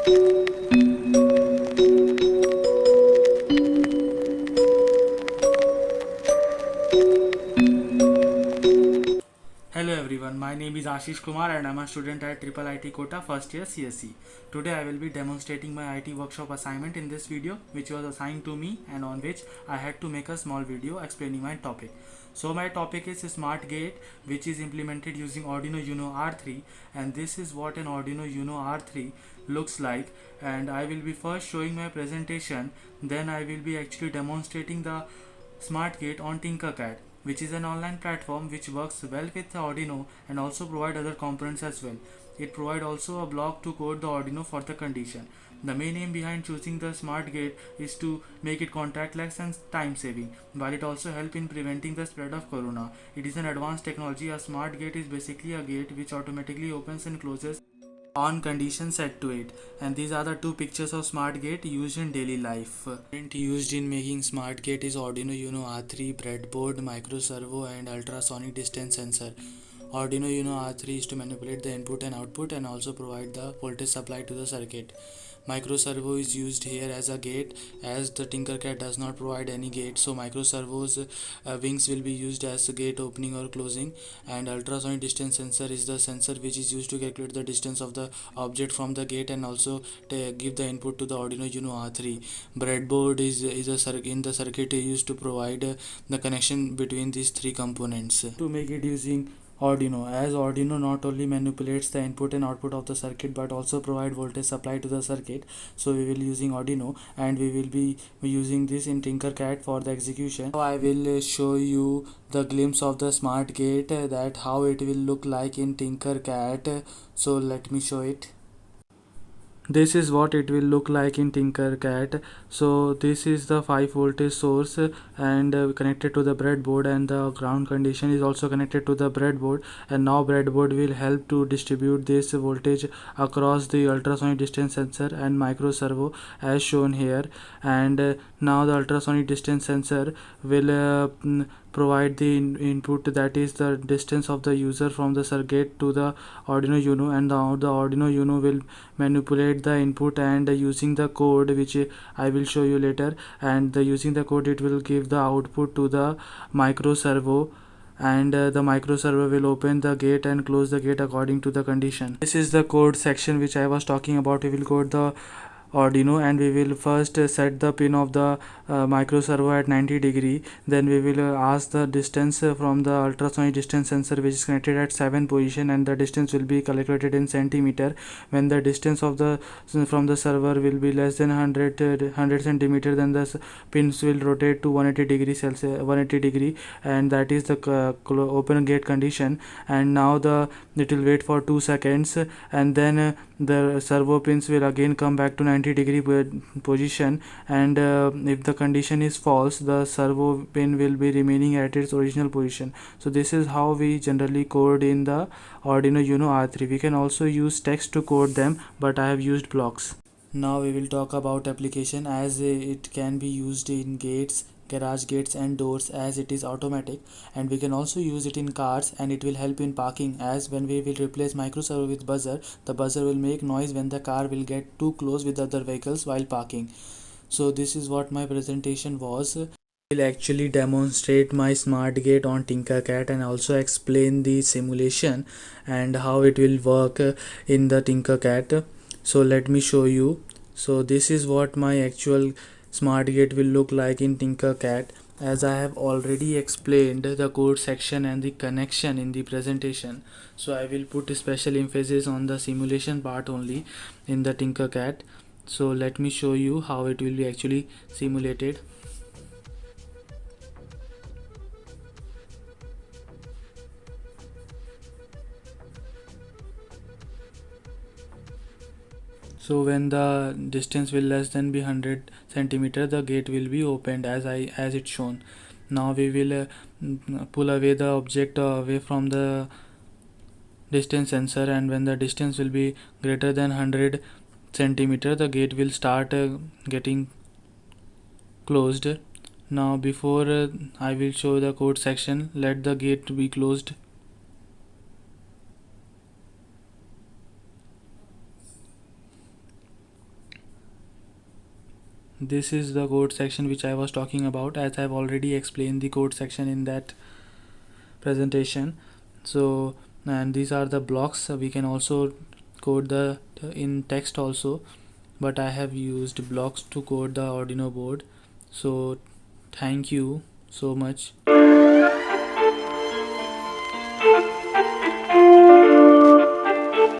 Hello everyone, my name is Ashish Kumar and I'm a student at Triple IT Kota first year CSE. Today I will be demonstrating my IT workshop assignment in this video which was assigned to me and on which I had to make a small video explaining my topic. So my topic is Smart Gate, which is implemented using Arduino Uno R3, and this is what an Arduino Uno R3 looks like. And I will be first showing my presentation, then I will be actually demonstrating the SmartGate on Tinkercad, which is an online platform which works well with the Arduino and also provide other components as well. It provides also a block to code the Arduino for the condition. The main aim behind choosing the SmartGate is to make it contactless and time saving, while it also helps in preventing the spread of corona. It is an advanced technology. A SmartGate is basically a gate which automatically opens and closes on conditions set to it, and these are the two pictures of SmartGate used in daily life. Used in making SmartGate is Arduino Uno R3, breadboard, micro servo and ultrasonic distance sensor. Arduino Uno R3 is to manipulate the input and output and also provide the voltage supply to the circuit. Micro servo is used here as a gate, as the Tinkercad does not provide any gate, so micro servo's wings will be used as a gate opening or closing. And ultrasonic distance sensor is the sensor which is used to calculate the distance of the object from the gate and also give the input to the Arduino Uno R3. Breadboard is in the circuit used to provide the connection between these three components. To make it using Arduino, as Arduino not only manipulates the input and output of the circuit but also provide voltage supply to the circuit, so we will using Arduino and we will be using this in Tinkercad for the execution. Now I will show you the glimpse of the smart gate, that how it will look like in Tinkercad. So let me show it. This is what it will look like in Tinkercad. So this is the 5 voltage source and connected to the breadboard, and the ground condition is also connected to the breadboard, and now breadboard will help to distribute this voltage across the ultrasonic distance sensor and micro servo as shown here. And now the ultrasonic distance sensor will provide the input, that is the distance of the user from the circuit to the Arduino Uno, and the Arduino Uno will manipulate the input and using the code which I will show you later, and using the code it will give the output to the micro servo, and the micro servo will open the gate and close the gate according to the condition. This is the code section which I was talking about. We will code the Arduino and we will first set the pin of the micro servo at 90°. Then we will ask the distance from the ultrasonic distance sensor which is connected at 7 position, and the distance will be calculated in centimeter. When the distance of the from the server will be less than 100 centimeter, then the pins will rotate to 180 Celsius, 180°, and that is the open gate condition. And now it will wait for 2 seconds, and then the servo pins will again come back to 90° position, and if the condition is false, the servo pin will be remaining at its original position. So this is how we generally code in the Arduino Uno R3. We can also use text to code them, but I have used blocks. Now we will talk about application, as it can be used in gates, garage gates and doors, as it is automatic, and we can also use it in cars, and it will help in parking, as when we will replace micro servo with buzzer, the buzzer will make noise when the car will get too close with other vehicles while parking. So this is what my presentation was. I will actually demonstrate my smart gate on Tinkercad and also explain the simulation and how it will work in the Tinkercad. So let me show you. So this is what my actual smart gate will look like in Tinkercad, as I have already explained the code section and the connection in the presentation. So I will put special emphasis on the simulation part only in the Tinkercad. So let me show you how it will be actually simulated. So when the distance will less than be 100 centimeter, the gate will be opened as it shown. Now we will pull away the object away from the distance sensor, and when the distance will be greater than 100 centimeter, the gate will start getting closed. Now before I will show the code section, let the gate be closed. this is the code section which I was talking about, as I've already explained the code section in that presentation. So, and these are the blocks. We can also code the in text also, but I have used blocks to code the Arduino board. So thank you so much.